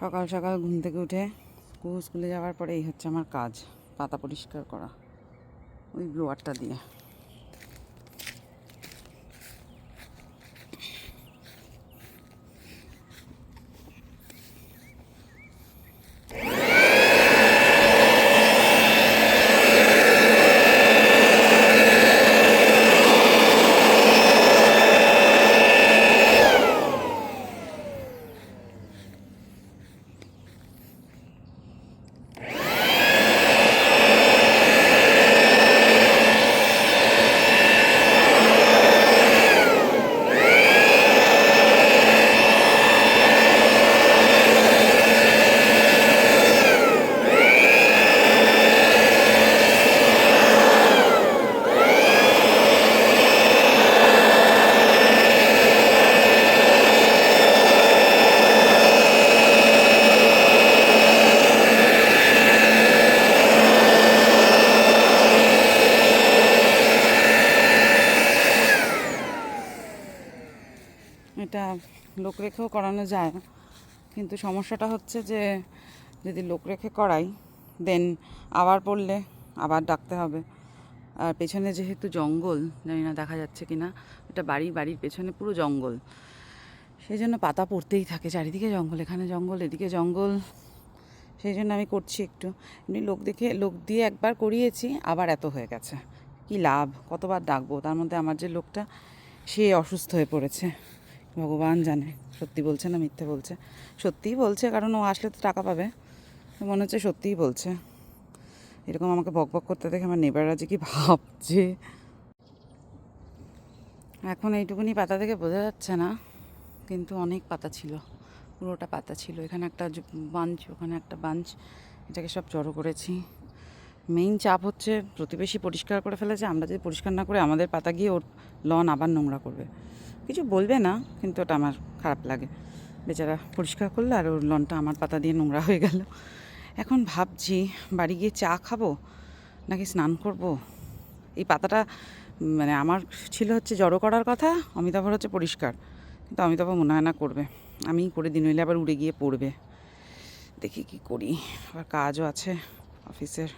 সকাল সকাল ঘুম থেকে উঠে স্কুলে যাওয়ার পরে এই হচ্ছে আমার কাজ, পাতা পরিষ্কার করা ওই ব্লোয়ারটা দিয়ে। এটা লোক রেখেও করানো যায়, কিন্তু সমস্যাটা হচ্ছে যে যদি লোক রেখে করাই দেন আবার পড়লে আবার ডাকতে হবে। আর পেছনে যেহেতু জঙ্গল, জানি না দেখা যাচ্ছে কি না, এটা বাড়ির পেছনে পুরো জঙ্গল, সেই জন্য পাতা পড়তেই থাকে, চারিদিকে জঙ্গল, এখানে জঙ্গল এদিকে জঙ্গল, সেই জন্য আমি করছি একটু। এমনি লোক দিয়ে একবার করিয়েছি, আবার এত হয়ে গেছে, কি লাভ, কতবার ডাকবো। তার মধ্যে আমার যে লোকটা সে অসুস্থ হয়ে পড়েছে, ভগবান জানে সত্যি বলছে না মিথ্যে বলছে। সত্যিই বলছে, কারণ ও আসলে তো টাকা পাবে, মনে হচ্ছে সত্যিই বলছে। এরকম আমাকে বকবক করতে দেখে আমার নেবাররা যে কি ভাবছে। এখন এইটুকুনি পাতা থেকে বোঝা যাচ্ছে না, কিন্তু অনেক পাতা ছিল, পুরোটা পাতা ছিল। এখানে একটা বাঞ্চ, ওখানে একটা বাঞ্চ, এটাকে সব জড়ো করেছি। মেইন চাপ হচ্ছে প্রতিবেশী পরিষ্কার করে ফেলেছে, আমরা যদি পরিষ্কার না করে আমাদের পাতা গিয়ে ওর লন আবার নোংরা করবে। কিছু বলবে না, কিন্তু ওটা আমার খারাপ লাগে, বেচারা পরিষ্কার করলো আর ওর লনটা আমার পাতা দিয়ে নোংরা হয়ে গেল। এখন ভাবছি বাড়ি গিয়ে চা খাবো নাকি স্নান করব। এই পাতাটা মানে আমার ছিল হচ্ছে জড়ো করার কথা, অমিতাভর হচ্ছে পরিষ্কার, কিন্তু অমিতাভ মনে হয় না করবে, আমিই করে দিন, নইলে আবার উড়ে গিয়ে পড়বে। দেখি কি করি, আবার কাজও আছে অফিসের।